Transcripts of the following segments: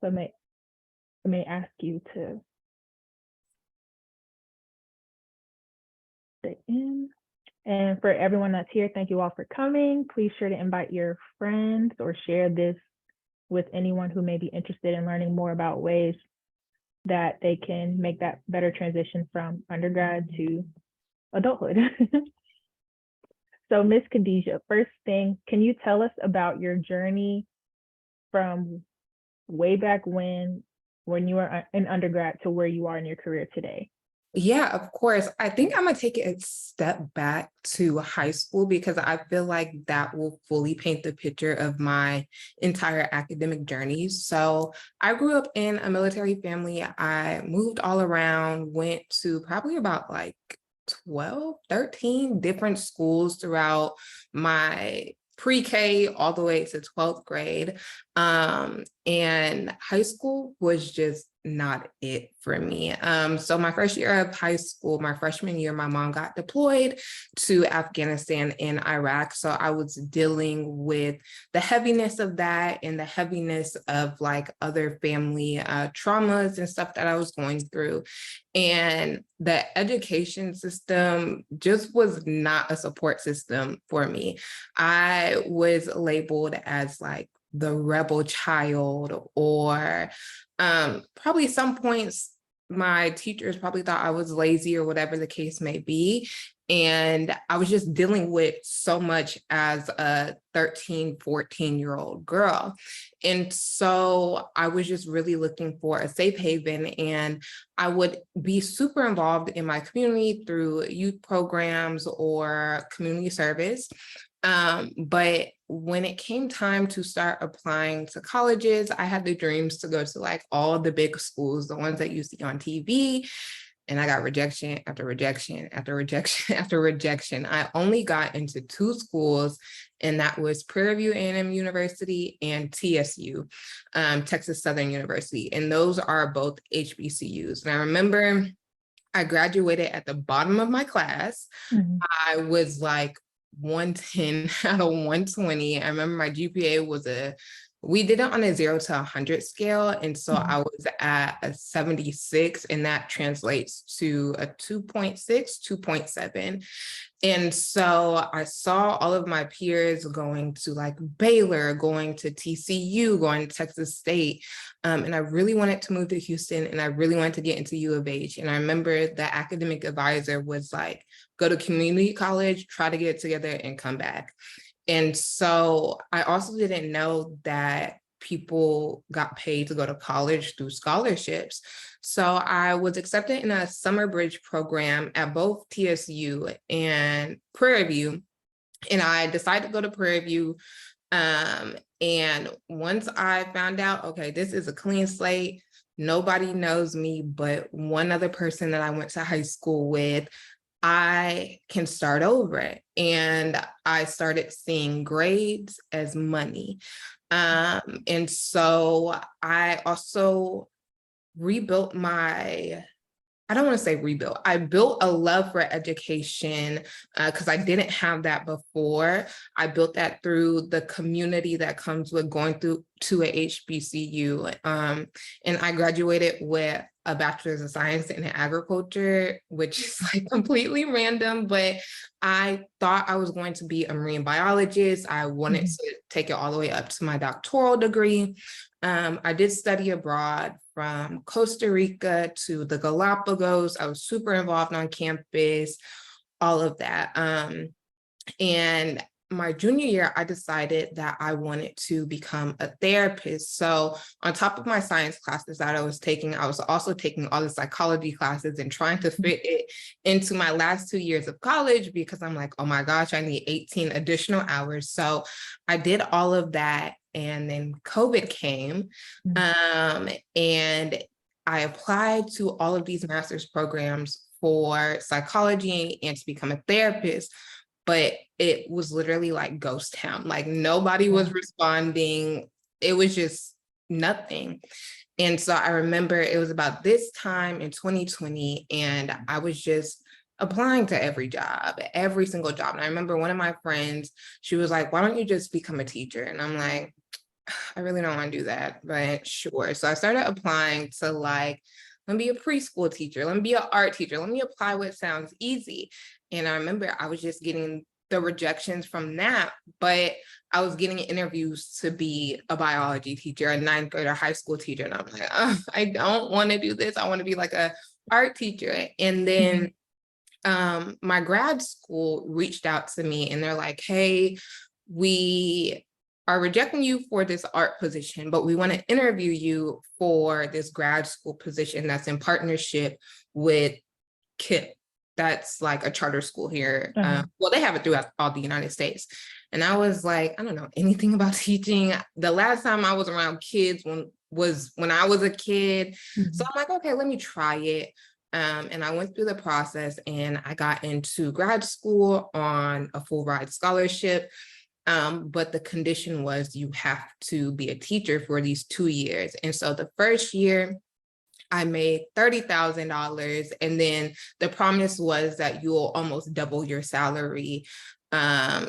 So I may ask you to stay in. And for everyone that's here, thank you all for coming. Please sure to invite your friends or share this with anyone who may be interested in learning more about ways that they can make that better transition from undergrad to adulthood. So Miss Khadyajah, first thing, can you tell us about your journey from way back when you were in undergrad to where you are in your career today? Yeah, of course. I think I'm gonna take it a step back to high school because I feel like that will fully paint the picture of my entire academic journey. So I grew up in a military family. I moved all around, went to probably about like 12, 13 different schools throughout my pre-K all the way to 12th grade. And high school was just not it for me. So my first year of high school, my freshman year, my mom got deployed to Afghanistan and Iraq. So I was dealing with the heaviness of that and the heaviness of like other family traumas and stuff that I was going through. And the education system just was not a support system for me. I was labeled as like the rebel child, or probably some points my teachers probably thought I was lazy or whatever the case may be. And I was just dealing with so much as a 13, 14-year-old girl. And so I was just really looking for a safe haven, and I would be super involved in my community through youth programs or community service. But when it came time to start applying to colleges, I had the dreams to go to like all the big schools, the ones that you see on TV. And I got rejection after rejection after rejection after rejection. I only got into two schools, and that was Prairie View A&M University and TSU, Texas Southern University. And those are both HBCUs. And I remember I graduated at the bottom of my class. Mhm. I was like 110 out of 120. I remember my GPA was we did it on a 0 to 100 scale. And so I was at a 76, and that translates to a 2.6, 2.7. And so I saw all of my peers going to like Baylor, going to TCU, going to Texas State. And I really wanted to move to Houston, and I really wanted to get into U of H. And I remember the academic advisor was like, go to community college, try to get it together and come back. And so I also didn't know that people got paid to go to college through scholarships. So I was accepted in a summer bridge program at both TSU and Prairie View. And I decided to go to Prairie View. And once I found out, okay, this is a clean slate, nobody knows me but one other person that I went to high school with, I can start over. And I started seeing grades as money. And so I also rebuilt I don't want to say rebuilt. I built a love for education because I didn't have that before. I built that through the community that comes with going through to a HBCU. And I graduated with a bachelor's of science in agriculture, which is like completely random, but I thought I was going to be a marine biologist. I wanted to take it all the way up to my doctoral degree. I did study abroad from Costa Rica to the Galapagos. I was super involved on campus, all of that. And my junior year, I decided that I wanted to become a therapist. So on top of my science classes that I was taking, I was also taking all the psychology classes and trying to fit it into my last 2 years of college, because I'm like, oh my gosh, I need 18 additional hours. So I did all of that. And then COVID came, and I applied to all of these master's programs for psychology and to become a therapist. But it was literally like ghost town. Like nobody was responding. It was just nothing. And so I remember it was about this time in 2020, and I was just applying to every job, every single job. And I remember one of my friends, she was like, why don't you just become a teacher? And I'm like, I really don't want to do that, but sure. So I started applying to like, let me be a preschool teacher, let me be an art teacher, let me apply what sounds easy. And I remember I was just getting the rejections from that, but I was getting interviews to be a biology teacher, a ninth grade or high school teacher. And I'm like, oh, I don't want to do this. I want to be like a art teacher. And then my grad school reached out to me and they're like, hey, we are rejecting you for this art position, but we want to interview you for this grad school position that's in partnership with KIP. That's like a charter school here. Well, they have it throughout all the United States. And I was like, I don't know anything about teaching. The last time I was around kids was when I was a kid. So I'm like, okay, let me try it. And I went through the process and I got into grad school on a full ride scholarship. But the condition was you have to be a teacher for these 2 years. And so the first year I made $30,000. And then the promise was that you'll almost double your salary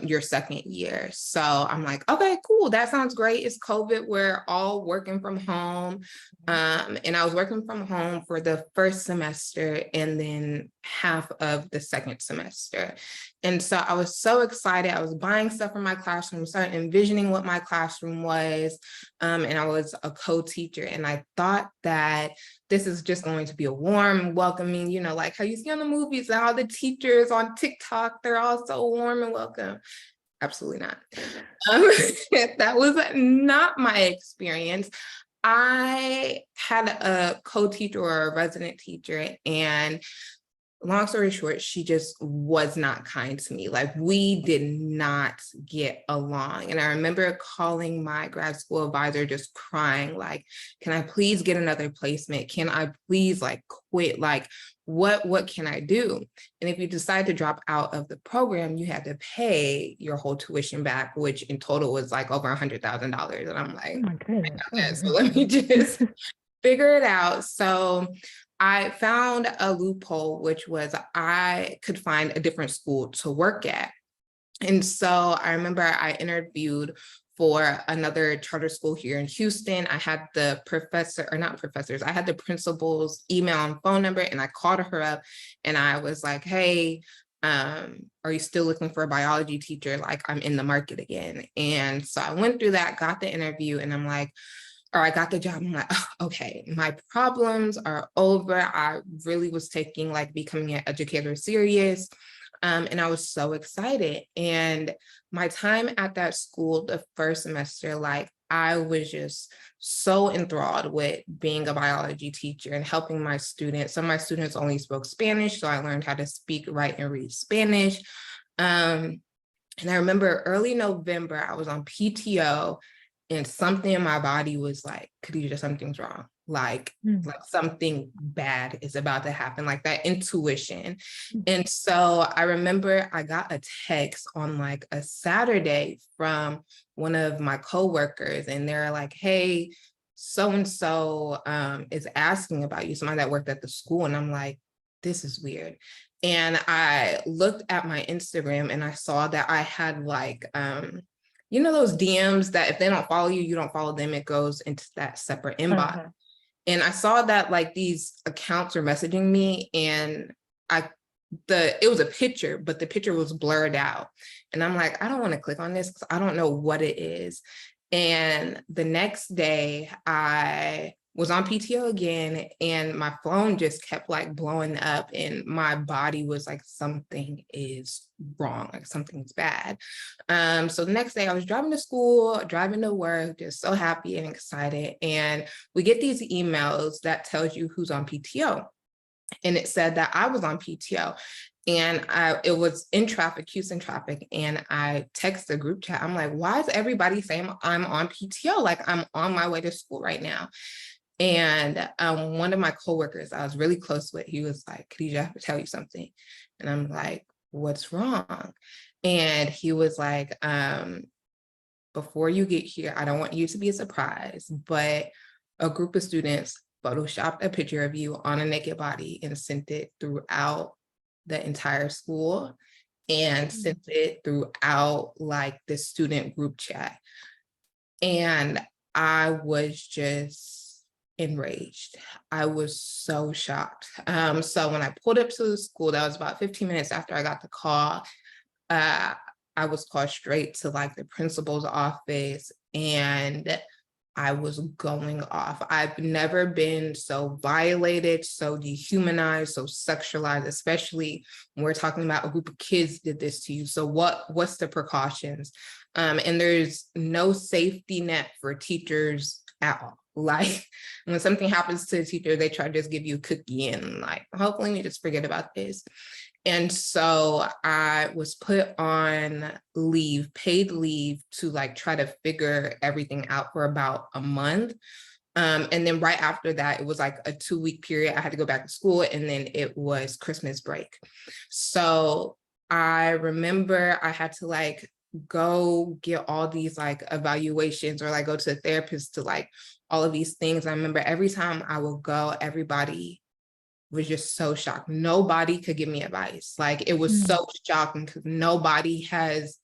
your second year. So I'm like, okay, cool. That sounds great. It's COVID. We're all working from home. And I was working from home for the first semester and then half of the second semester. And so I was so excited. I was buying stuff for my classroom, started envisioning what my classroom was. And I was a co-teacher. And I thought that this is just going to be a warm, welcoming, you know, like how you see on the movies, all the teachers on TikTok, they're all so warm and welcome. Absolutely not. That was not my experience. I had a co-teacher or a resident teacher, and long story short, she just was not kind to me. Like, we did not get along. And I remember calling my grad school advisor, just crying, like, can I please get another placement? Can I please like quit? Like, what can I do? And if you decide to drop out of the program, you had to pay your whole tuition back, which in total was like over $100,000. And I'm like, oh my goodness. okay, so let me just figure it out. So I found a loophole, which was I could find a different school to work at. And so I remember I interviewed for another charter school here in Houston. I had the professor, or not professors, I had the principal's email and phone number, and I called her up and I was like, hey, are you still looking for a biology teacher? Like, I'm in the market again. And so I went through that, got the interview, and I'm like, or I got the job. I'm like, oh, okay, my problems are over. I really was taking like becoming an educator serious. And I was so excited. And my time at that school, the first semester, like, I was just so enthralled with being a biology teacher and helping my students. Some of my students only spoke Spanish, so I learned how to speak, write, and read Spanish. And I remember early November, I was on PTO, and something in my body was like, Khadyajah, something's wrong. Like something bad is about to happen, like that intuition. And so I remember I got a text on like a Saturday from one of my coworkers, and they're like, hey, so-and-so is asking about you, somebody that worked at the school. And I'm like, this is weird. And I looked at my Instagram and I saw that I had like, you know, those DMs that if they don't follow you, you don't follow them, it goes into that separate inbox. And I saw that like these accounts were messaging me, and it was a picture, but the picture was blurred out. And I'm like, I don't want to click on this because I don't know what it is. And the next day I was on PTO again, and my phone just kept like blowing up, and my body was like, something is wrong, like something's bad. So the next day I was driving to school, driving to work, just so happy and excited. And we get these emails that tells you who's on PTO. And it said that I was on PTO. And it was in traffic, Houston traffic. And I text the group chat. I'm like, why is everybody saying I'm on PTO? Like, I'm on my way to school right now. And one of my coworkers I was really close with, he was like, Khadyajah, I have to tell you something. And I'm like, what's wrong? And he was like, before you get here, I don't want you to be a surprise, but a group of students photoshopped a picture of you on a naked body and sent it throughout the entire school and sent it throughout like the student group chat. And I was just enraged. I was so shocked. So when I pulled up to the school, that was about 15 minutes after I got the call. I was called straight to like the principal's office, and I was going off. I've never been so violated, so dehumanized, so sexualized, especially when we're talking about a group of kids did this to you. So what's the precautions? And there's no safety net for teachers at all. Like when something happens to a teacher, they try to just give you a cookie and like, hopefully we just forget about this. And so I was put on leave, paid leave, to like try to figure everything out for about a month. And then right after that, it was like a 2-week period. I had to go back to school, and then it was Christmas break. So I remember I had to like go get all these like evaluations, or like go to a therapist to like all of these things. I remember every time I would go, everybody was just so shocked. Nobody could give me advice. Like it was so shocking because nobody has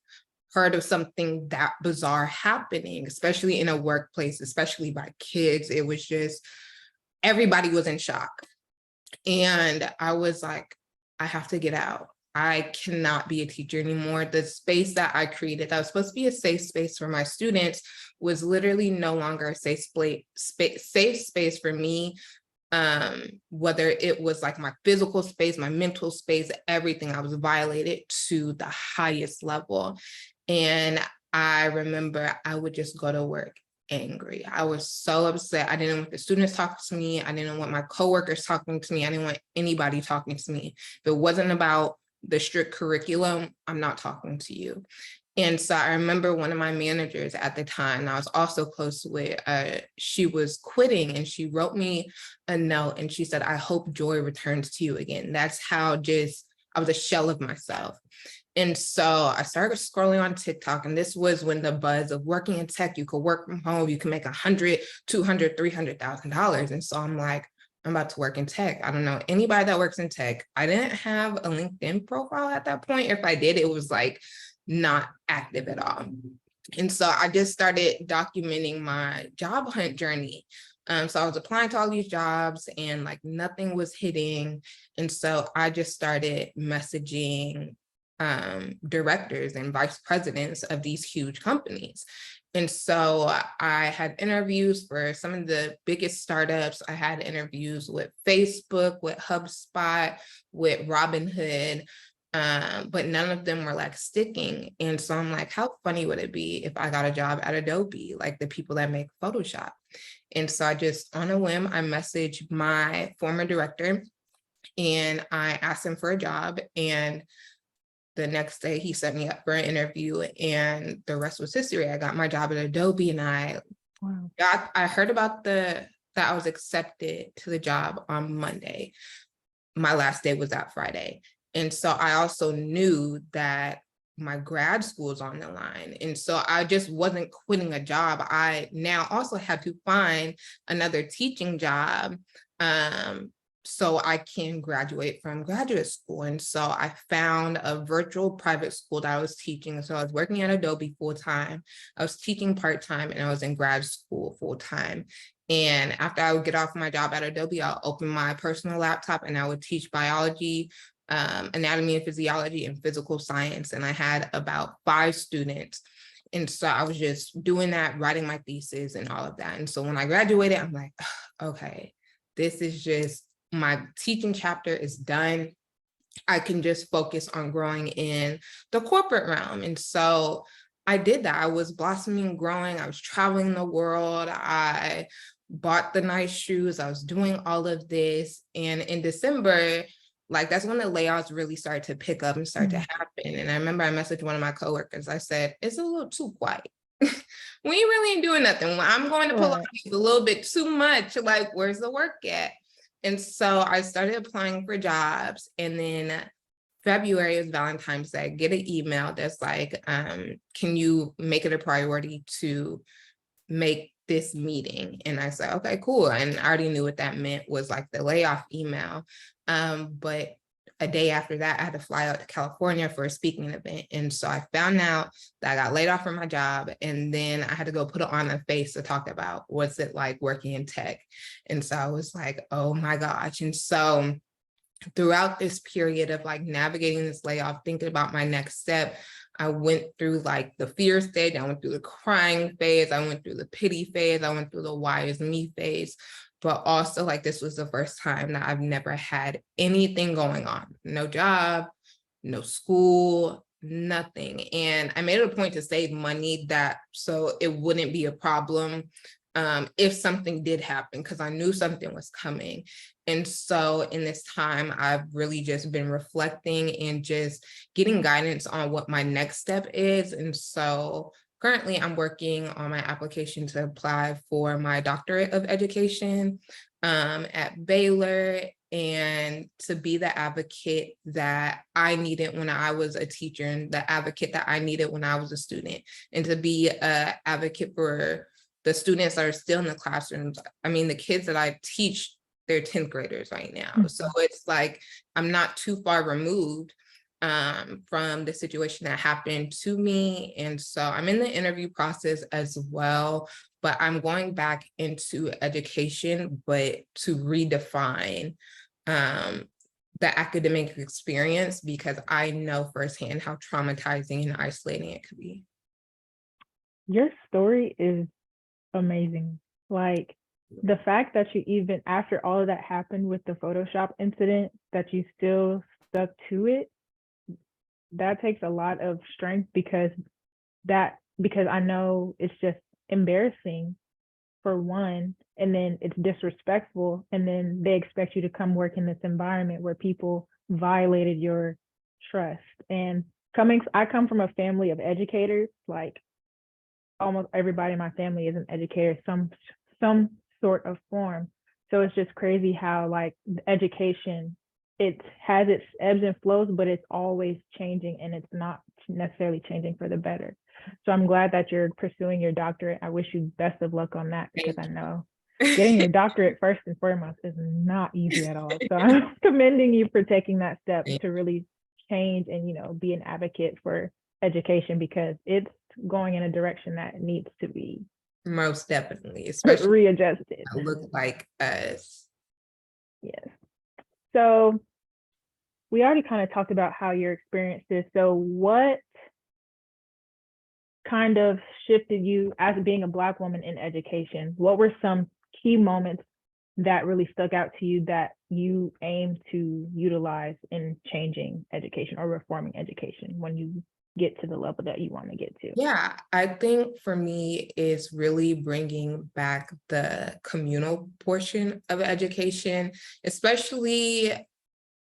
heard of something that bizarre happening, especially in a workplace, especially by kids. It was just, everybody was in shock. And I was like, I have to get out. I cannot be a teacher anymore. The space that I created that was supposed to be a safe space for my students was literally no longer a safe space for me. Whether it was like my physical space, my mental space, everything, I was violated to the highest level. And I remember I would just go to work angry. I was so upset. I didn't want the students talking to me. I didn't want my coworkers talking to me. I didn't want anybody talking to me. If it wasn't about the strict curriculum, I'm not talking to you. And so I remember one of my managers at the time, I was also close with, she was quitting, and she wrote me a note and she said, I hope joy returns to you again. That's how just, I was a shell of myself. And so I started scrolling on TikTok, and this was when the buzz of working in tech, you could work from home, you can make $100,000, $200,000, $300,000. And so I'm like, I'm about to work in tech. I don't know anybody that works in tech. I didn't have a LinkedIn profile at that point. If I did, it was like not active at all. And so I just started documenting my job hunt journey. So I was applying to all these jobs and like nothing was hitting. And so I just started messaging directors and vice presidents of these huge companies. And so I had interviews for some of the biggest startups. I had interviews with Facebook, with HubSpot, with Robinhood, but none of them were like sticking. And so I'm like, how funny would it be if I got a job at Adobe, like the people that make Photoshop? And so I just, on a whim, I messaged my former director and I asked him for a job. And the next day he set me up for an interview, and the rest was history. I got my job at Adobe, and I heard about that I was accepted to the job on Monday. My last day was that Friday. And so I also knew that my grad school is on the line. And so I just wasn't quitting a job. I now also had to find another teaching job, so I can graduate from graduate school. And so I found a virtual private school that I was teaching. So I was working at Adobe full-time, I was teaching part-time, and I was in grad school full-time. And after I would get off my job at Adobe, I'll open my personal laptop and I would teach biology, anatomy and physiology, and physical science. And I had about 5 students. And so I was just doing that, writing my thesis and all of that. And so when I graduated, I'm like, okay, this is just, my teaching chapter is done. I can just focus on growing in the corporate realm. And so I did that. I was blossoming, growing. I was traveling the world. I bought the nice shoes. I was doing all of this. And in December, like that's when the layoffs really started to pick up and start to happen. And I remember I messaged one of my coworkers. I said, it's a little too quiet. We really ain't doing nothing. I'm going to Pilates a little bit too much. Like, where's the work at? And so I started applying for jobs. And then February is Valentine's Day. I get an email that's like, can you make it a priority to make this meeting? And I said, okay, cool. And I already knew what that meant, was like the layoff email. But a day after that, I had to fly out to California for a speaking event. And so I found out that I got laid off from my job. And then I had to go put on a face to talk about what's it like working in tech. And so I was like, oh my gosh. And so throughout this period of like navigating this layoff, thinking about my next step, I went through like the fear stage, I went through the crying phase, I went through the pity phase, I went through the why is me phase, but also like this was the first time that I've never had anything going on, no job, no school, nothing. And I made it a point to save money that so it wouldn't be a problem if something did happen, because I knew something was coming. And so in this time, I've really just been reflecting and just getting guidance on what my next step is. And so currently I'm working on my application to apply for my doctorate of education at Baylor, and to be the advocate that I needed when I was a teacher and the advocate that I needed when I was a student, and to be an advocate for the students that are still in the classrooms. I mean, the kids that I teach, they're 10th graders right now. So it's like, I'm not too far removed from the situation that happened to me. And so I'm in the interview process as well, but I'm going back into education, but to redefine the academic experience, because I know firsthand how traumatizing and isolating it could be. Your story is amazing. Like the fact that you, even after all of that happened with the Photoshop incident, that you still stuck to it, that takes a lot of strength, because I know it's just embarrassing for one, and then it's disrespectful, and then they expect you to come work in this environment where people violated your trust. And I come from a family of educators. Like almost everybody in my family is an educator, some sort of form. So it's just crazy how like education, it has its ebbs and flows, but it's always changing, and it's not necessarily changing for the better. So I'm glad that you're pursuing your doctorate. I wish you best of luck on that, because I know getting your doctorate first and foremost is not easy at all. So I'm commending you for taking that step to really change and, be an advocate for education, because it's going in a direction that needs to be most definitely, especially readjusted. Look like us. Yes. So we already kind of talked about how your experience is. So what kind of shifted you as being a Black woman in education? What were some key moments that really stuck out to you that you aim to utilize in changing education or reforming education when you get to the level that you want to get to? Yeah, I think for me is really bringing back the communal portion of education, especially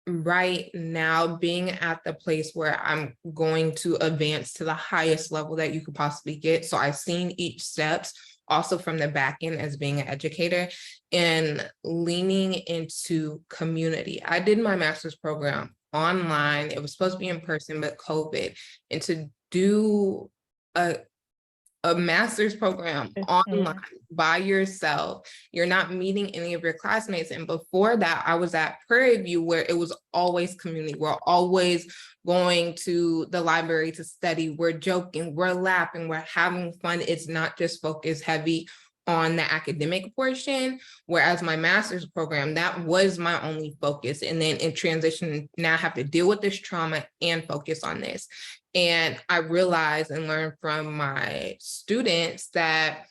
right now, being at the place where I'm going to advance to the highest level that you could possibly get. So I've seen each steps also from the back end as being an educator, and leaning into community. I did my master's program online. It was supposed to be in person, but COVID. And to do a master's program online by yourself, you're not meeting any of your classmates. And before that, I was at Prairie View, where it was always community. We're always going to the library to study. We're joking, we're laughing, we're having fun. It's not just focused heavy on the academic portion, whereas my master's program, that was my only focus. And then in transition, now I have to deal with this trauma and focus on this. And I realized and learned from my students that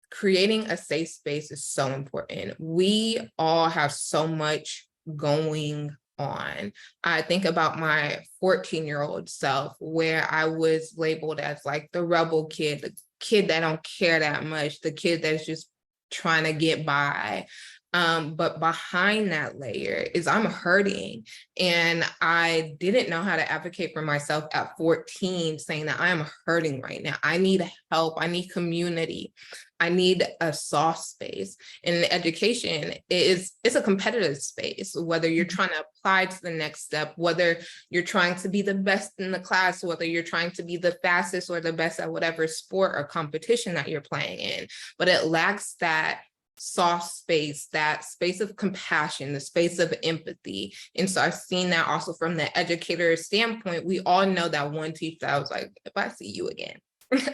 creating a safe space is so important. We all have so much going on. I think about my 14-year-old self, where I was labeled as like the rebel kid, the kid that don't care that much, the kid that's just trying to get by. But behind that layer is I'm hurting, and I didn't know how to advocate for myself at 14, saying that I am hurting right now. I need help. I need community. I need a soft space. And education it's a competitive space, whether you're trying to apply to the next step, whether you're trying to be the best in the class, whether you're trying to be the fastest or the best at whatever sport or competition that you're playing in, but it lacks that soft space, that space of compassion, the space of empathy. And so I've seen that also from the educator standpoint. We all know that one teacher that was like, if I see you again,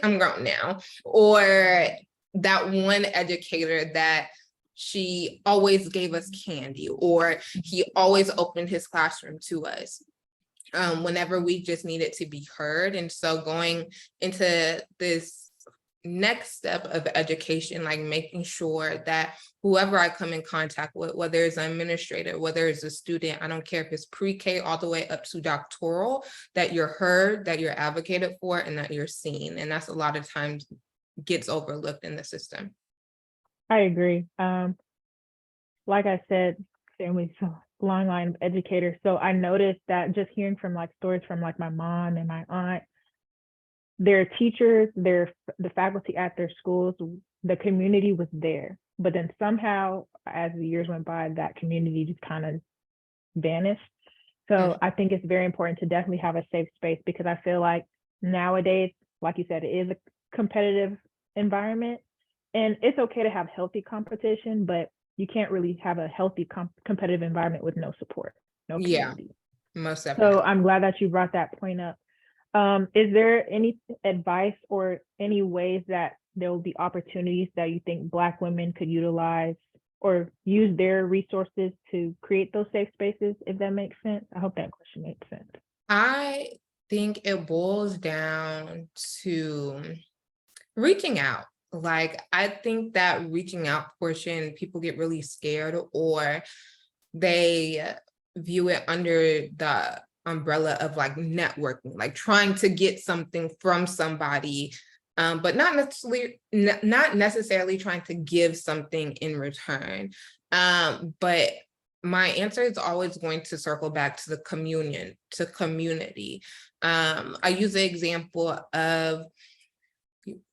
I'm grown now. Or that one educator that she always gave us candy, or he always opened his classroom to us whenever we just needed to be heard. And so going into this next step of education, like making sure that whoever I come in contact with, whether it's an administrator, whether it's a student, I don't care if it's pre-K all the way up to doctoral, that you're heard, that you're advocated for, and that you're seen. And that's a lot of times gets overlooked in the system. I agree. Like I said, family, so long line of educators. So I noticed that just hearing from like stories from like my mom and my aunt, their teachers, the faculty at their schools, the community was there. But then somehow, as the years went by, that community just kind of vanished. So I think it's very important to definitely have a safe space, because I feel like nowadays, like you said, it is a competitive environment, and it's okay to have healthy competition, but you can't really have a healthy competitive environment with no support, no community. Yeah, most definitely. So I'm glad that you brought that point up. Is there any advice or any ways that there will be opportunities that you think Black women could utilize or use their resources to create those safe spaces, if that makes sense? I hope that question makes sense. I think it boils down to reaching out. Like, I think that reaching out portion, people get really scared, or they view it under the umbrella of like networking, like trying to get something from somebody, but not necessarily trying to give something in return. But my answer is always going to circle back to the community. I use the example of,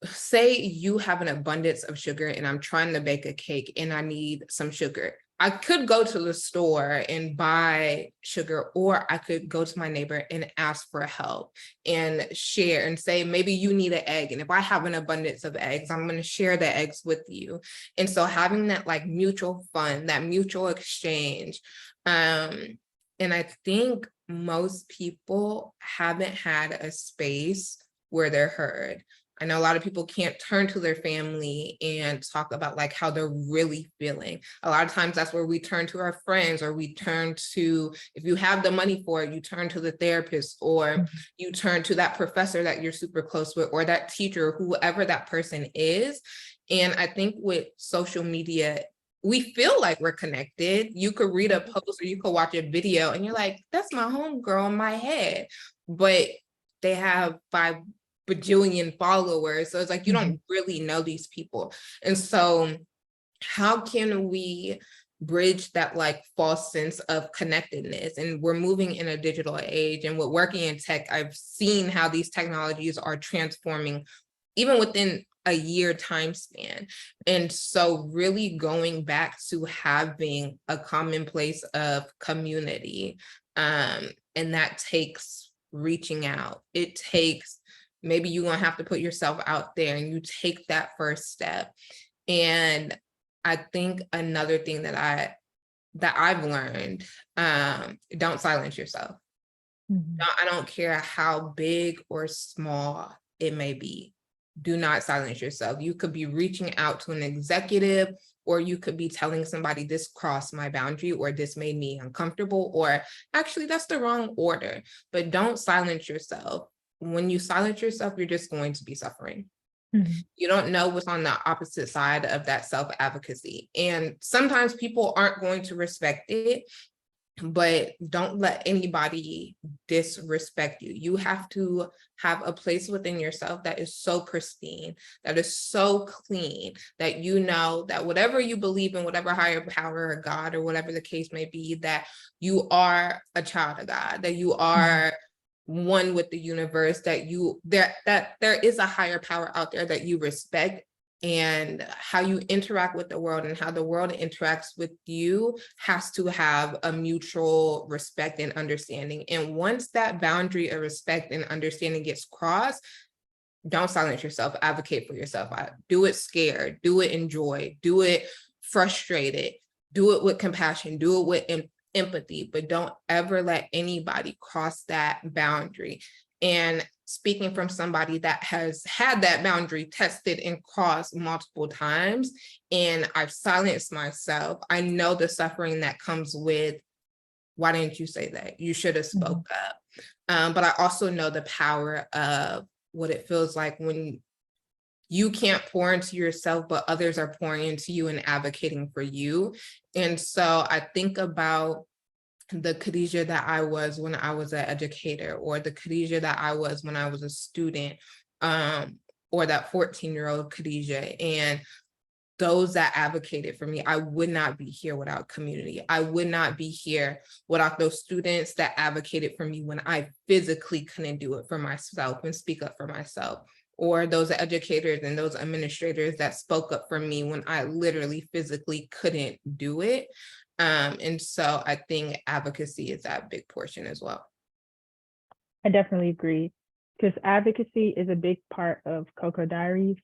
say you have an abundance of sugar and I'm trying to bake a cake and I need some sugar. I could go to the store and buy sugar, or I could go to my neighbor and ask for help and share and say, maybe you need an egg. And if I have an abundance of eggs, I'm going to share the eggs with you. And so having that like mutual fund, that mutual exchange. And I think most people haven't had a space where they're heard. I know a lot of people can't turn to their family and talk about like how they're really feeling. A lot of times that's where we turn to our friends, or we turn to, if you have the money for it, you turn to the therapist, or you turn to that professor that you're super close with, or that teacher, whoever that person is. And I think with social media, we feel like we're connected. You could read a post or you could watch a video and you're like, that's my homegirl in my head. But they have 5 bajillion followers. So it's like, you don't really know these people. And so how can we bridge that like false sense of connectedness? And we're moving in a digital age, and with working in tech, I've seen how these technologies are transforming even within a year time span. And so really going back to having a common place of community, and that takes reaching out. It takes, maybe you're gonna have to put yourself out there and you take that first step. And I think another thing that I've learned, don't silence yourself. I don't care how big or small it may be. Do not silence yourself. You could be reaching out to an executive, or you could be telling somebody this crossed my boundary, or this made me uncomfortable, or actually that's the wrong order. But don't silence yourself. When you silence yourself, you're just going to be suffering. You don't know what's on the opposite side of that self-advocacy. And sometimes people aren't going to respect it, but don't let anybody disrespect you. You have to have a place within yourself that is so pristine, that is so clean, that you know that whatever you believe in, whatever higher power or God or whatever the case may be, that you are a child of God, that you are one with the universe, that there is a higher power out there that you respect. And how you interact with the world and how the world interacts with you has to have a mutual respect and understanding. And once that boundary of respect and understanding gets crossed, don't silence yourself, advocate for yourself. Do it scared, do it enjoy, do it frustrated, do it with compassion, do it with empathy, but don't ever let anybody cross that boundary. And speaking from somebody that has had that boundary tested and crossed multiple times, and I've silenced myself, I know the suffering that comes with, why didn't you say that? You should have spoke up. But I also know the power of what it feels like when you can't pour into yourself, but others are pouring into you and advocating for you. And so I think about the Khadyajah that I was when I was an educator, or the Khadyajah that I was when I was a student, or that 14-year-old Khadyajah, and those that advocated for me. I would not be here without community. I would not be here without those students that advocated for me when I physically couldn't do it for myself and speak up for myself, or those educators and those administrators that spoke up for me when I literally physically couldn't do it. And so I think advocacy is that big portion as well. I definitely agree, because advocacy is a big part of Cocoa Diaries,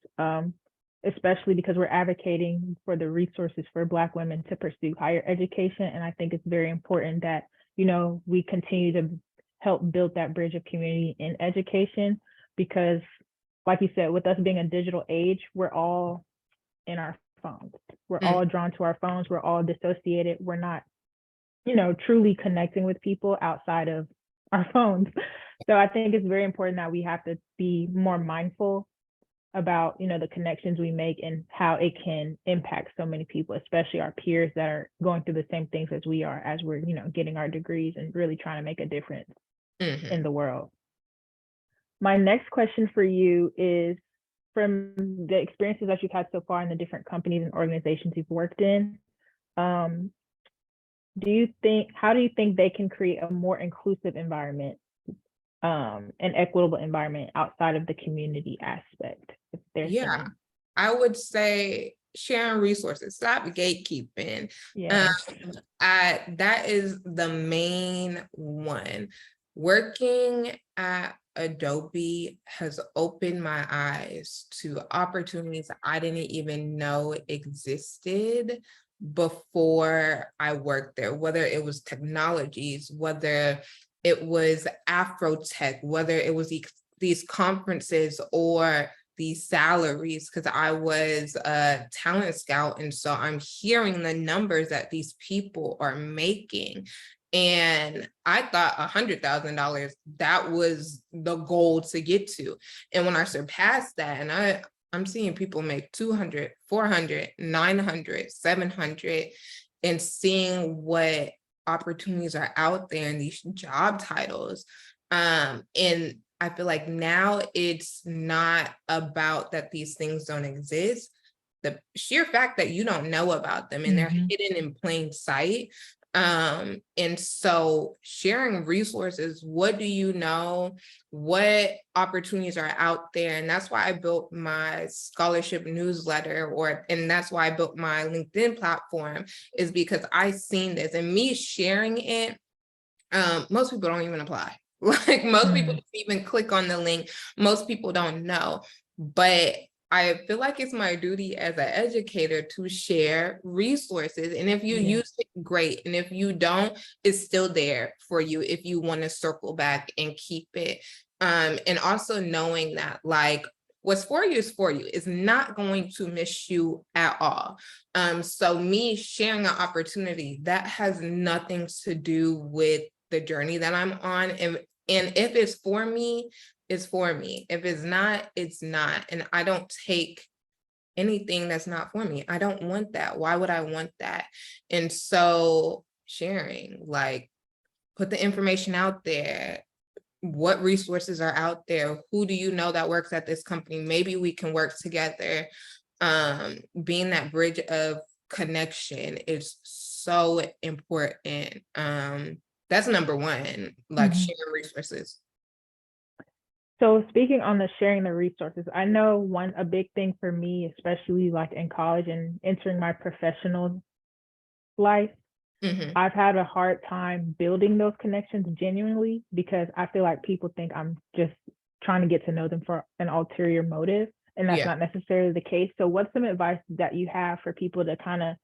especially because we're advocating for the resources for Black women to pursue higher education. And I think it's very important that, you know, we continue to help build that bridge of community in education, because like you said, with us being a digital age, we're all in our phones. We're all drawn to our phones. We're all dissociated. We're not, you know, truly connecting with people outside of our phones. So I think it's very important that we have to be more mindful about, you know, the connections we make and how it can impact so many people, especially our peers that are going through the same things as we are, as we're, you know, getting our degrees and really trying to make a difference in the world. My next question for you is, from the experiences that you've had so far in the different companies and organizations you've worked in, how do you think they can create a more inclusive environment, an equitable environment outside of the community aspect? If there's some... I would say sharing resources, stop gatekeeping. That is the main one. Working at Adobe has opened my eyes to opportunities I didn't even know existed before I worked there, whether it was technologies, whether it was Afrotech, whether it was these conferences or these salaries, because I was a talent scout. And so I'm hearing the numbers that these people are making. And I thought $100,000, that was the goal to get to. And when I surpassed that, and I'm seeing people make 200, 400, 900, 700, and seeing what opportunities are out there in these job titles. And I feel like now it's not about that these things don't exist. The sheer fact that you don't know about them and they're hidden in plain sight. And so sharing resources, what do you know? What opportunities are out there? And that's why I built my scholarship newsletter, and that's why I built my LinkedIn platform, is because I seen this, and me sharing it, most people don't even apply. Like most people don't even click on the link. Most people don't know, but I feel like it's my duty as an educator to share resources. And if you use it, great. And if you don't, it's still there for you if you want to circle back and keep it. And also knowing that, like, what's for you is for you. It's not going to miss you at all. So me sharing an opportunity, that has nothing to do with the journey that I'm on. And if it's for me, it's for me. If it's not, it's not. And I don't take anything that's not for me. I don't want that. Why would I want that? And so sharing, like, put the information out there. What resources are out there? Who do you know that works at this company? Maybe we can work together. Being that bridge of connection is so important. That's number one, like sharing resources. So speaking on the sharing the resources, I know a big thing for me, especially like in college and entering my professional life, I've had a hard time building those connections genuinely, because I feel like people think I'm just trying to get to know them for an ulterior motive, and that's not necessarily the case. So what's some advice that you have for people to kind of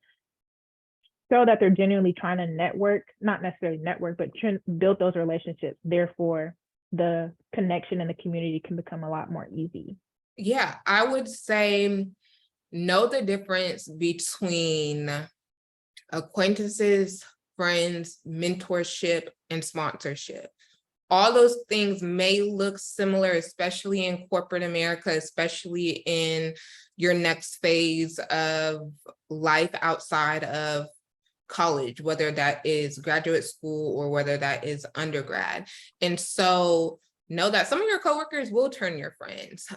show that they're genuinely trying to network, not necessarily network, but build those relationships. Therefore, the connection and the community can become a lot more easy. Yeah, I would say know the difference between acquaintances, friends, mentorship, and sponsorship. All those things may look similar, especially in corporate America, especially in your next phase of life outside of college, whether that is graduate school or whether that is undergrad. And so know that some of your coworkers will turn your friends.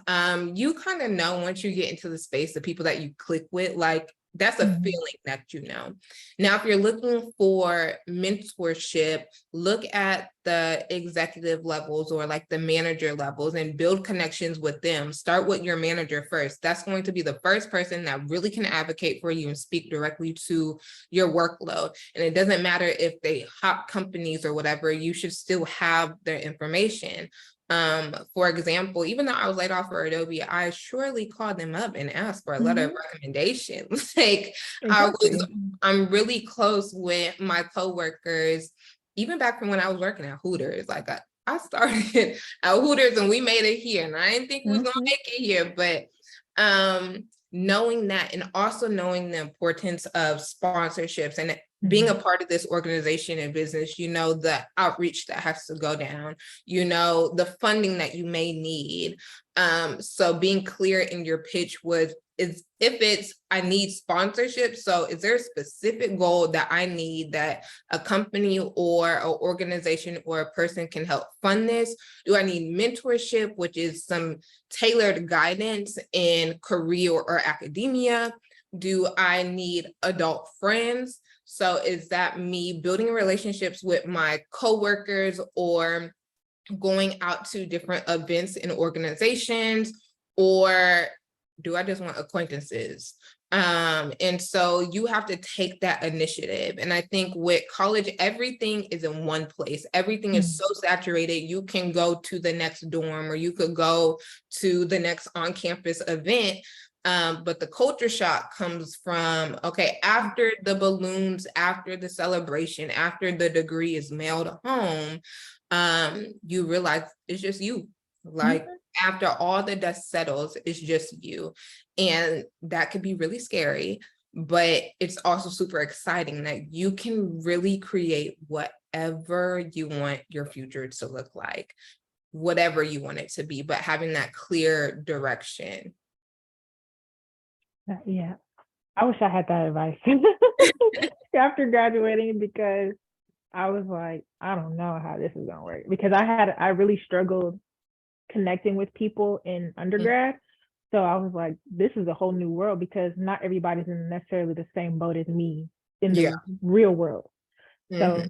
You kind of know once you get into the space, the people that you click with, like that's a feeling that you know. Now, if you're looking for mentorship, look at the executive levels or like the manager levels and build connections with them. Start with your manager first. That's going to be the first person that really can advocate for you and speak directly to your workload. And it doesn't matter if they hop companies or whatever, you should still have their information. For example, even though I was laid off for Adobe, I surely called them up and asked for a letter of recommendation. Like Exactly. I'm really close with my coworkers, even back from when I was working at Hooters. Like I started at Hooters and we made it here, and I didn't think we was gonna make it here, but knowing that, and also knowing the importance of sponsorships and being a part of this organization and business, you know, the outreach that has to go down, you know, the funding that you may need. So being clear in your pitch is if it's, I need sponsorship. So is there a specific goal that I need that a company or an organization or a person can help fund this? Do I need mentorship, which is some tailored guidance in career or academia? Do I need adult friends? So is that me building relationships with my coworkers or going out to different events and organizations, or do I just want acquaintances? And so you have to take that initiative. And I think with college, everything is in one place. Everything is so saturated. You can go to the next dorm or you could go to the next on-campus event. But the culture shock comes from, okay, after the balloons, after the celebration, after the degree is mailed home, you realize it's just you. Like after all the dust settles, it's just you. And that could be really scary, but it's also super exciting that you can really create whatever you want your future to look like, whatever you want it to be, but having that clear direction. Yeah, I wish I had that advice after graduating, because I was like, I don't know how this is gonna work, because I really struggled connecting with people in undergrad. So I was like, this is a whole new world, because not everybody's in necessarily the same boat as me in the real world. So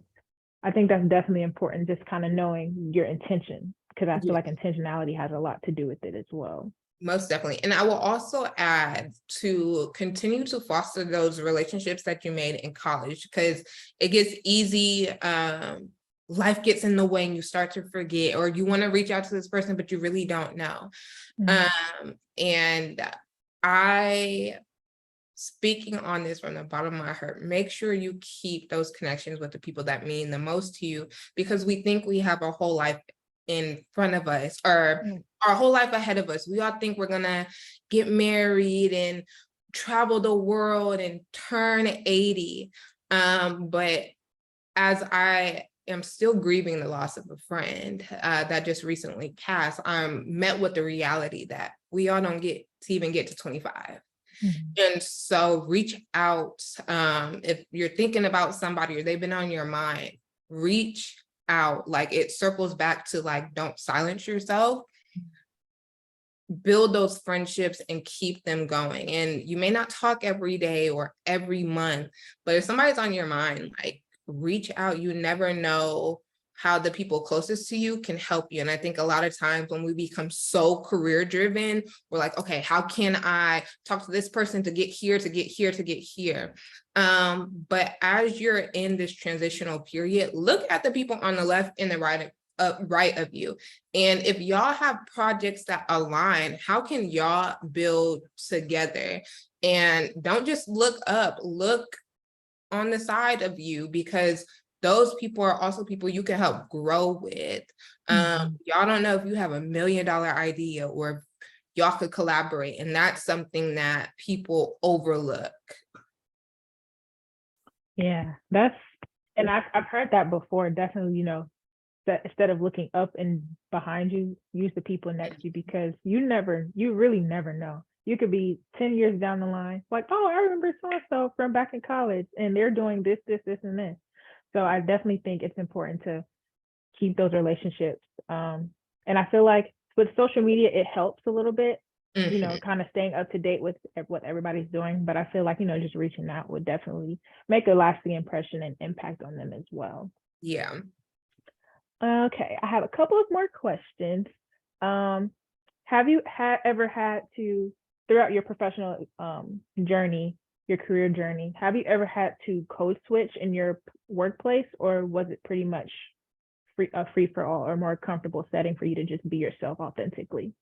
I think that's definitely important, just kind of knowing your intention, because I feel like intentionality has a lot to do with it as well. Most definitely. And I will also add to continue to foster those relationships that you made in college, because it gets easy. Life gets in the way and you start to forget, or you want to reach out to this person, but you really don't know. And I, speaking on this from the bottom of my heart, make sure you keep those connections with the people that mean the most to you, because we think we have a whole life in front of us, or our whole life ahead of us. We all think we're gonna get married and travel the world and turn 80. But as I am still grieving the loss of a friend that just recently passed, I'm met with the reality that we all don't get to even get to 25. And so reach out. If you're thinking about somebody or they've been on your mind, reach out. Like, it circles back to, like, don't silence yourself. Build those friendships and keep them going. And you may not talk every day or every month, but if somebody's on your mind, like, reach out. You never know how the people closest to you can help you. And I think a lot of times when we become so career driven, we're like, okay, how can I talk to this person to get here, to get here, to get here? But as you're in this transitional period, look at the people on the left and the right of you. And if y'all have projects that align, how can y'all build together? And don't just look up, look on the side of you, because those people are also people you can help grow with. Y'all don't know if you have $1 million idea or if y'all could collaborate, and that's something that people overlook. Yeah, and I've heard that before. Definitely, that instead of looking up and behind you, use the people next to you, because you really never know. You could be 10 years down the line, like, oh, I remember so-and-so from back in college, and they're doing this, this, this, and this. So I definitely think it's important to keep those relationships. And I feel like with social media, it helps a little bit, kind of staying up to date with what everybody's doing. But I feel like, just reaching out would definitely make a lasting impression and impact on them as well. Yeah. Okay, I have a couple of more questions. Have you ever had to, throughout your professional journey, your career journey, have you ever had to code switch in your workplace, or was it pretty much free for all, or more comfortable setting for you to just be yourself authentically?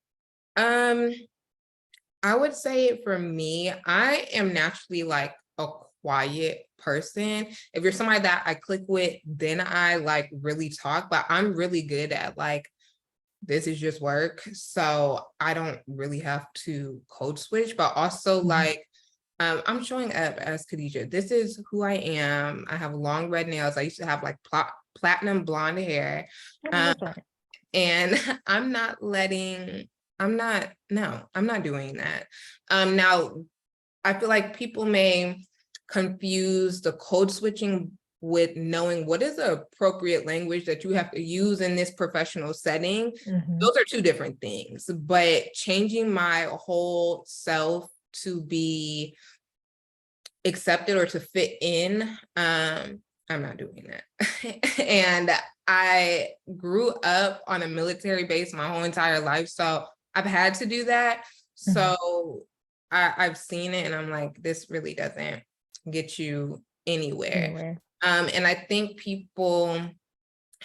I would say for me, I am naturally like a quiet person. If you're somebody that I click with, then I like really talk, but I'm really good at like, this is just work. So I don't really have to code switch, but also like, I'm showing up as Khadyajah. This is who I am. I have long red nails. I used to have like platinum blonde hair. And I'm not doing that. Now, I feel like people may confuse the code switching with knowing what is the appropriate language that you have to use in this professional setting. Those are two different things, but changing my whole self to be accepted or to fit in, I'm not doing that. And I grew up on a military base my whole entire life, so I've had to do that. So I've seen it and I'm like, this really doesn't get you anywhere. And I think people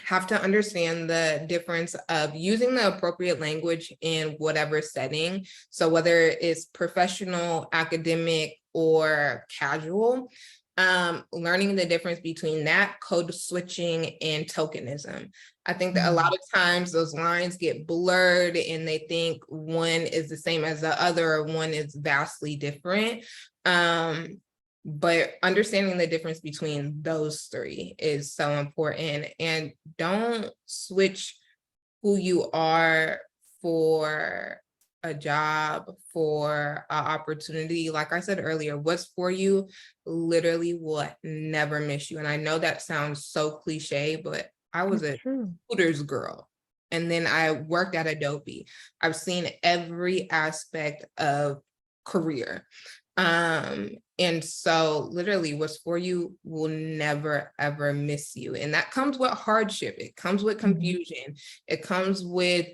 have to understand the difference of using the appropriate language in whatever setting. So whether it's professional, academic, or casual, learning the difference between that, code switching, and tokenism. I think that a lot of times those lines get blurred and they think one is the same as the other or one is vastly different. But understanding the difference between those three is so important. And don't switch who you are for a job, for an opportunity. Like I said earlier, what's for you literally will never miss you. And I know that sounds so cliche, but I was a Hooters girl. And then I worked at Adobe. I've seen every aspect of career. And so literally what's for you will never, ever miss you. And that comes with hardship. It comes with confusion. It comes with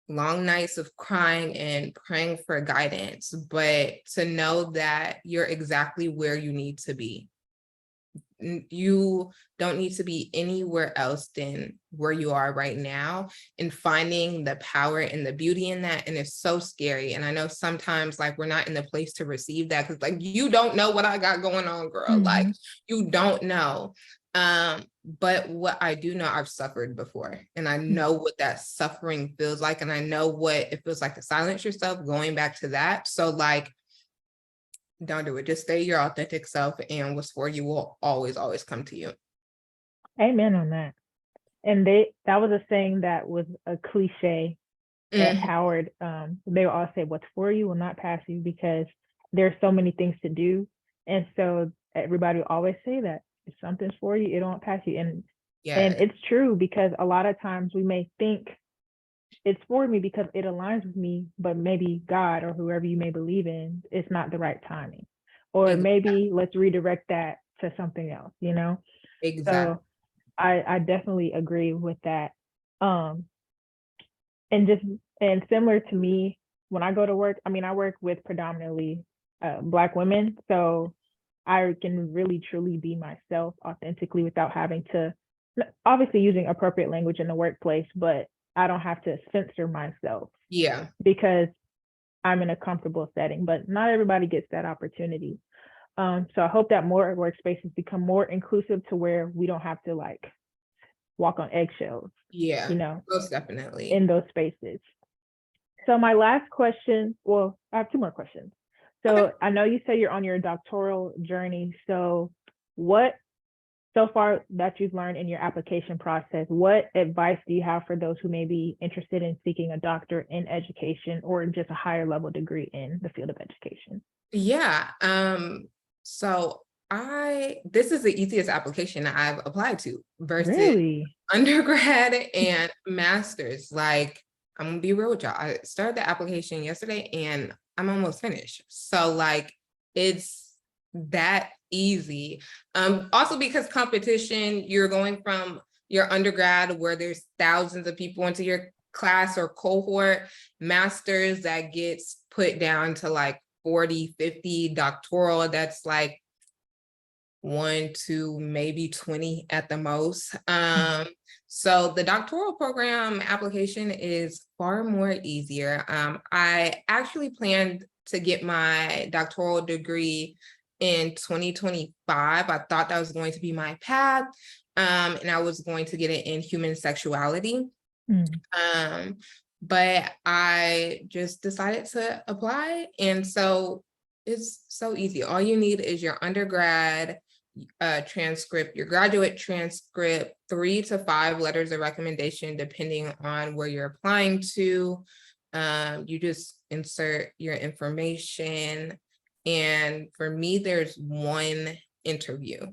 long nights of crying and praying for guidance, but to know that you're exactly where you need to be. You don't need to be anywhere else than where you are right now, and finding the power and the beauty in that. And it's so scary. And I know sometimes like we're not in the place to receive that, because like, you don't know what I got going on, girl. Like you don't know. But what I do know, I've suffered before, and I know what that suffering feels like. And I know what it feels like to silence yourself, going back to that. So like, don't do it. Just stay your authentic self, and what's for you will always, always come to you. Amen on that. And that was a saying that was a cliche at Howard. They would all say, what's for you will not pass you, because there's so many things to do. And so everybody will always say that if something's for you, it won't pass you. And it's true, because a lot of times we may think it's for me because it aligns with me, but maybe God or whoever you may believe in, it's not the right timing. Or maybe let's redirect that to something else, Exactly. So I definitely agree with that. And similar to me, when I go to work, I work with predominantly Black women. So I can really truly be myself authentically without having to, obviously using appropriate language in the workplace, but I don't have to censor myself. Yeah. Because I'm in a comfortable setting, but not everybody gets that opportunity. So I hope that more workspaces become more inclusive to where we don't have to like walk on eggshells, Yeah, you know, most definitely. in those spaces. So my last question, well, I have two more questions. Okay. So I know you say you're on your doctoral journey. So what, so far that you've learned in your application process, what advice do you have for those who may be interested in seeking a doctorate in education or just a higher level degree in the field of education? Yeah. So this is the easiest application I've applied to versus Really? undergrad and master's. Like, I'm gonna be real with y'all. I started the application yesterday and I'm almost finished. So like it's that easy. Also because competition, you're going from your undergrad where there's thousands of people into your class or cohort, masters that gets put down to like 40, 50, doctoral, that's like 1, 2, maybe 20 at the most. So the doctoral program application is far more easier. I actually planned to get my doctoral degree in 2025. I thought that was going to be my path. And I was going to get it in human sexuality. Um, but I just decided to apply. And so it's so easy. All you need is your undergrad transcript, your graduate transcript, 3 to 5 letters of recommendation, depending on where you're applying to. You just insert your information. And for me, there's one interview.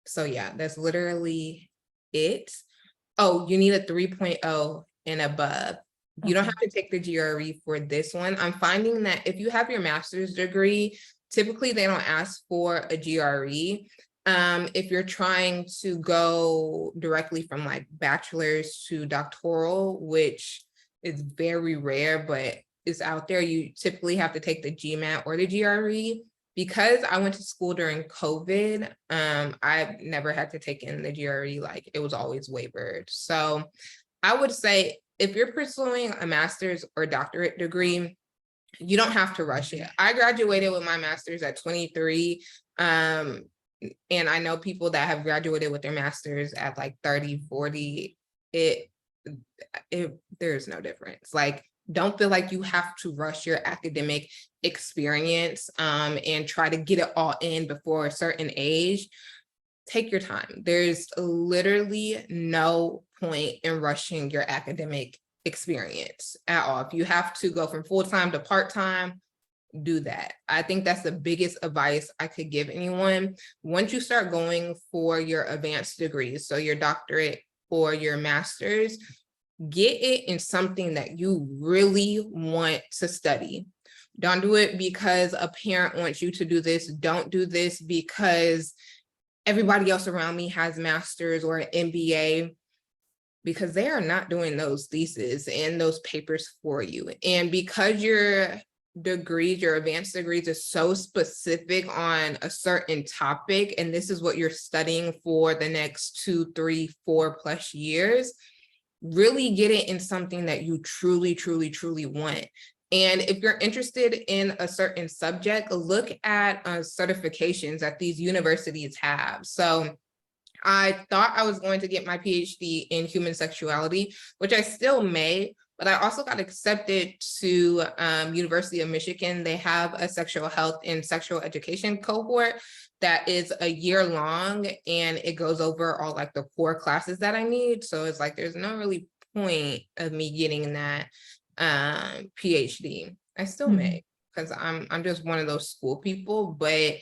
So yeah, that's literally it. Oh, you need a 3.0 and above. You don't have to take the GRE for this one. I'm finding that if you have your master's degree, typically they don't ask for a GRE. If you're trying to go directly from like bachelor's to doctoral, which is very rare, but is out there, you typically have to take the GMAT or the GRE. Because I went to school during COVID, I've never had to take in the GRE, like it was always waivered. So I would say if you're pursuing a master's or doctorate degree, you don't have to rush it. I graduated with my master's at 23. And I know people that have graduated with their master's at like 30, 40. There's no difference. Like, don't feel like you have to rush your academic experience and try to get it all in before a certain age. Take your time. There's literally no point in rushing your academic experience at all. If you have to go from full-time to part-time, do that. I think that's the biggest advice I could give anyone. Once you start going for your advanced degrees, so your doctorate or your master's, get it in something that you really want to study. Don't do it because a parent wants you to do this. Don't do this because everybody else around me has masters or an MBA, because they are not doing those theses and those papers for you. And because your degrees, your advanced degrees are so specific on a certain topic, and this is what you're studying for the next 2, 3, 4+ years, really get it in something that you truly, truly, truly want. And if you're interested in a certain subject, look at certifications that these universities have. So I thought I was going to get my PhD in human sexuality, which I still may, but I also got accepted to University of Michigan. They have a sexual health and sexual education cohort that is a year long, and it goes over all like the core classes that I need. So it's like, there's no really point of me getting that PhD. I still may, because I'm just one of those school people, but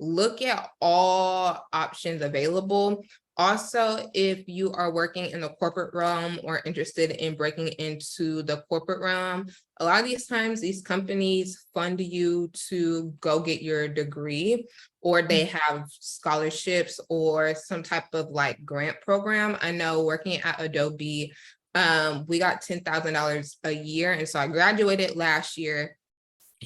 look at all options available. Also, if you are working in the corporate realm or interested in breaking into the corporate realm, a lot of these times these companies fund you to go get your degree, or they have scholarships or some type of like grant program. I know working at Adobe, we got $10,000 a year. And so I graduated last year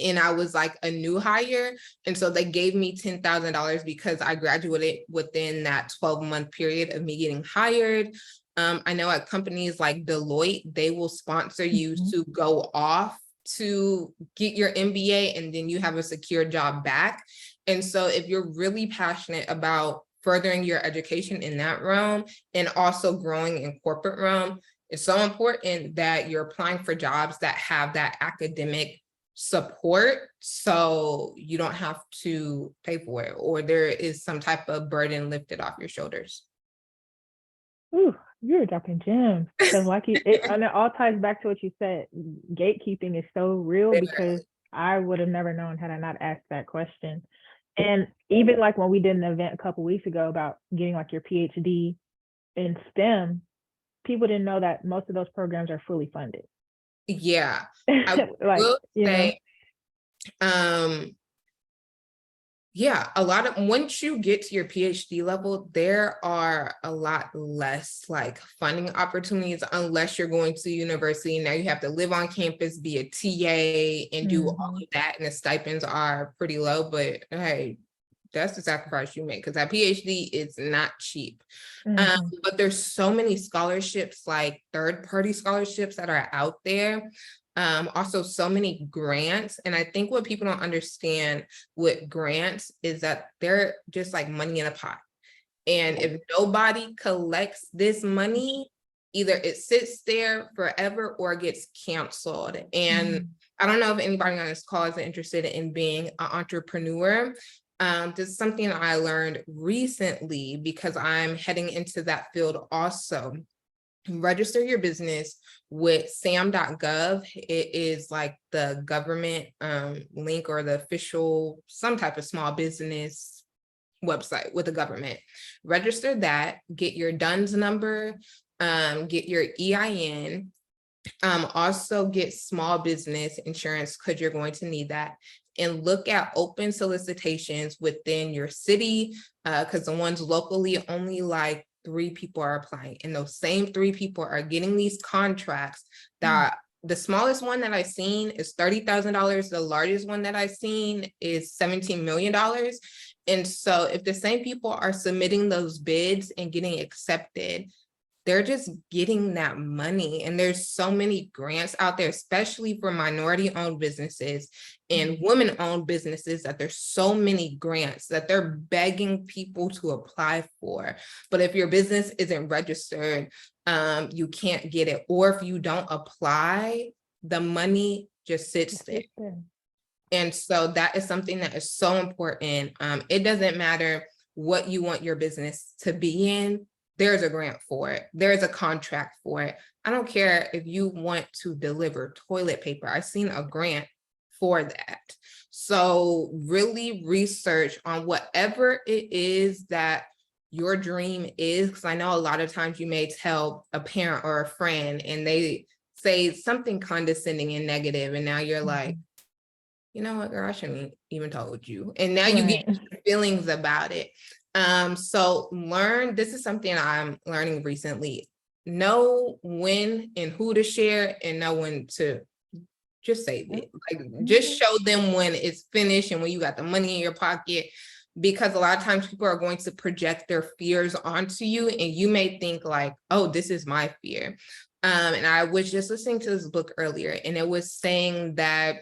and I was like a new hire. And so they gave me $10,000 because I graduated within that 12-month period of me getting hired. I know at companies like Deloitte, they will sponsor you to go off to get your MBA and then you have a secure job back. And so if you're really passionate about furthering your education in that realm and also growing in corporate realm, it's so important that you're applying for jobs that have that academic support, so you don't have to pay for it, or there is some type of burden lifted off your shoulders. Ooh, you're dropping gems. Because and it all ties back to what you said. Gatekeeping is so real, because I would have never known had I not asked that question. And even like when we did an event a couple weeks ago about getting like your PhD in STEM, people didn't know that most of those programs are fully funded. Yeah, I like, will say, yeah, a lot of, once you get to your PhD level, there are a lot less like funding opportunities unless you're going to university. Now you have to live on campus, be a TA, and do all of that, and the stipends are pretty low, but hey, that's the sacrifice you make, because that PhD is not cheap. But there's so many scholarships, like third-party scholarships that are out there. Also so many grants. And I think what people don't understand with grants is that they're just like money in a pot. And if nobody collects this money, either it sits there forever or gets canceled. And I don't know if anybody on this call is interested in being an entrepreneur. This is something I learned recently because I'm heading into that field also. Register your business with sam.gov. It is like the government link, or the official, some type of small business website with the government. Register that, get your DUNS number, get your EIN, also get small business insurance because you're going to need that, and look at open solicitations within your city, because the ones locally, only like 3 people are applying, and those same 3 people are getting these contracts. That the smallest one that I've seen is $30,000. The largest one that I've seen is $17 million. And so if the same people are submitting those bids and getting accepted, they're just getting that money. And there's so many grants out there, especially for minority-owned businesses and women-owned businesses, that there's so many grants that they're begging people to apply for. But if your business isn't registered, you can't get it. Or if you don't apply, the money just sits there. And so that is something that is so important. It doesn't matter what you want your business to be in. There's a grant for it. There's a contract for it. I don't care if you want to deliver toilet paper. I've seen a grant for that. So really research on whatever it is that your dream is, because I know a lot of times you may tell a parent or a friend and they say something condescending and negative, and now you're like, you know what, girl, I shouldn't even told you. And now you get feelings about it. So this is something I'm learning recently. Know when and who to share, and know when to just save it. Like, just show them when it's finished and when you got the money in your pocket, because a lot of times people are going to project their fears onto you, and you may think like, oh, this is my fear. And I was just listening to this book earlier, and it was saying that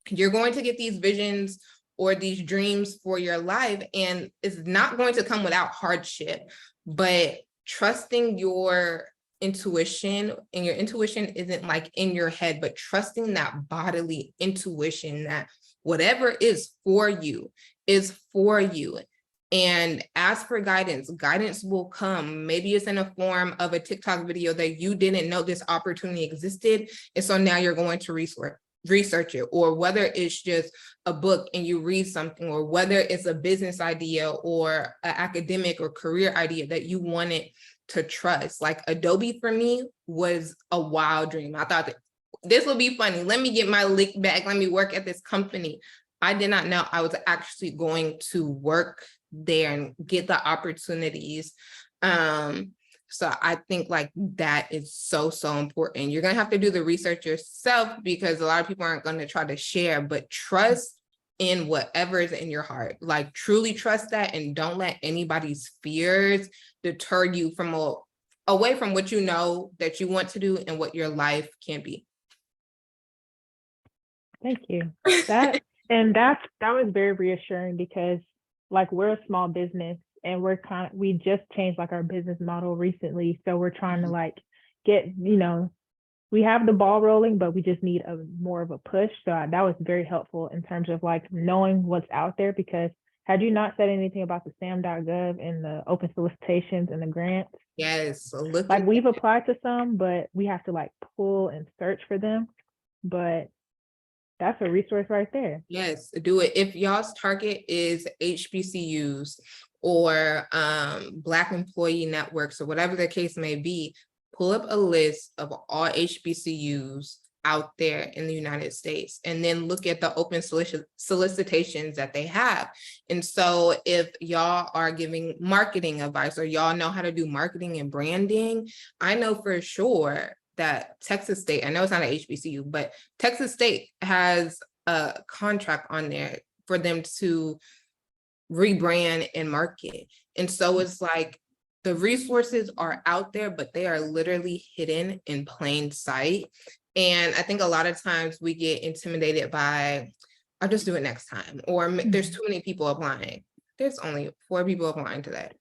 you're going to get these visions or these dreams for your life, and it's not going to come without hardship, but trusting your intuition, and your intuition isn't like in your head, but trusting that bodily intuition that whatever is for you is for you. And ask for guidance. Guidance will come. Maybe it's in a form of a TikTok video that you didn't know this opportunity existed, and so now you're going to research it, or whether it's just a book and you read something, or whether it's a business idea or an academic or career idea that you wanted to trust. Like Adobe for me was a wild dream. I thought that this will be funny. Let me get my lick back. Let me work at this company. I did not know I was actually going to work there and get the opportunities. So I think like that is so, so important. You're going to have to do the research yourself, because a lot of people aren't going to try to share, but trust in whatever is in your heart. Like truly trust that, and don't let anybody's fears deter you from away from what you know that you want to do and what your life can be. Thank you. That was very reassuring because like we're a small business and we just changed like our business model recently. So we're trying to like get, we have the ball rolling, but we just need more of a push. So that was very helpful in terms of like knowing what's out there, because had you not said anything about the SAM.gov and the open solicitations and the grants, Yes, so look like at we've applied to some, but we have to like pull and search for them. But that's a resource right there. yes, do it. If y'all's target is HBCUs or Black employee networks or whatever the case may be, pull up a list of all HBCUs out there in the United States, and then look at the open solicitations that they have. And so if y'all are giving marketing advice or y'all know how to do marketing and branding, I know for sure that Texas State, I know it's not an HBCU, but Texas State has a contract on there for them to rebrand and market. And so it's like the resources are out there, but they are literally hidden in plain sight. And I think a lot of times we get intimidated by, I'll just do it next time, or there's too many people applying. There's only 4 people applying to that.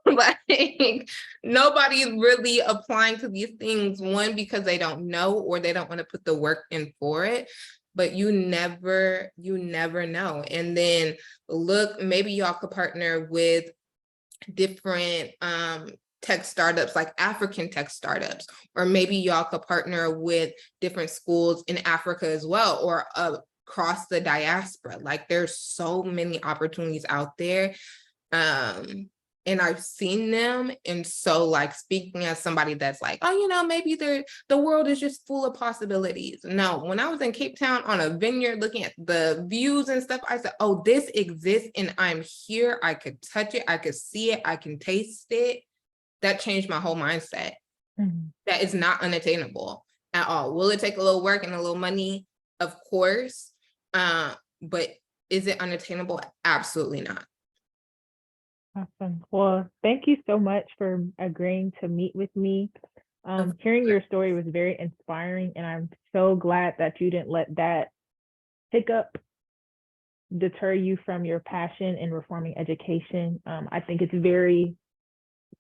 Like nobody's really applying to these things, one, because they don't know or they don't want to put the work in for it. But you never know. And then look, maybe y'all could partner with different tech startups, like African tech startups, or maybe y'all could partner with different schools in Africa as well, or across the diaspora. Like there's so many opportunities out there. And I've seen them. And so like speaking as somebody that's like, oh, maybe the world is just full of possibilities. No, when I was in Cape Town on a vineyard looking at the views and stuff, I said, oh, this exists and I'm here. I could touch it. I could see it. I can taste it. That changed my whole mindset. That is not unattainable at all. Will it take a little work and a little money? Of course. But is it unattainable? Absolutely not. Awesome. Well, thank you so much for agreeing to meet with me. Hearing your story was very inspiring, and I'm so glad that you didn't let that hiccup deter you from your passion in reforming education. I think it's very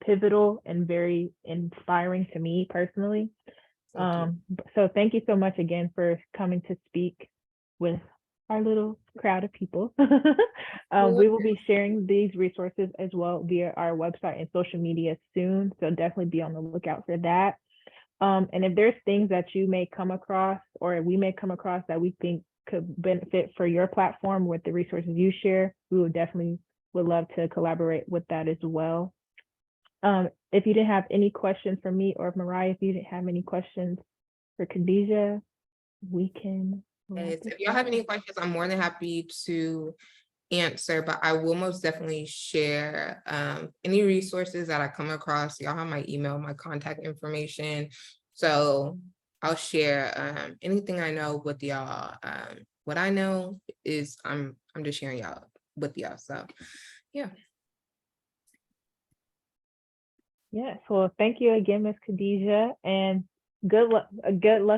pivotal and very inspiring to me personally. So thank you so much again for coming to speak with our little crowd of people. We will be sharing these resources as well via our website and social media soon, so definitely be on the lookout for that. And if there's things that you may come across or we may come across that we think could benefit for your platform with the resources you share, we would love to collaborate with that as well. If you didn't have any questions for me, or if Mariah, if you didn't have any questions for Khadyajah, we can. If y'all have any questions, I'm more than happy to answer, but I will most definitely share any resources that I come across. Y'all have my email, my contact information. So I'll share anything I know with y'all. What I know is I'm just sharing y'all with y'all. So yeah. Yes. Well, thank you again, Ms. Khadyajah, and good luck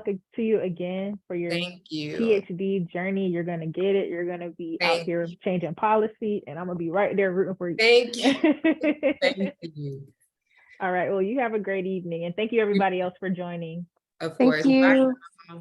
to you again for your PhD journey. You're gonna get it. You're gonna be out here changing policy, and I'm gonna be right there rooting for you. Thank you. Thank you. All right. Well, you have a great evening, and thank you everybody else for joining. Of course. Thank you. Bye.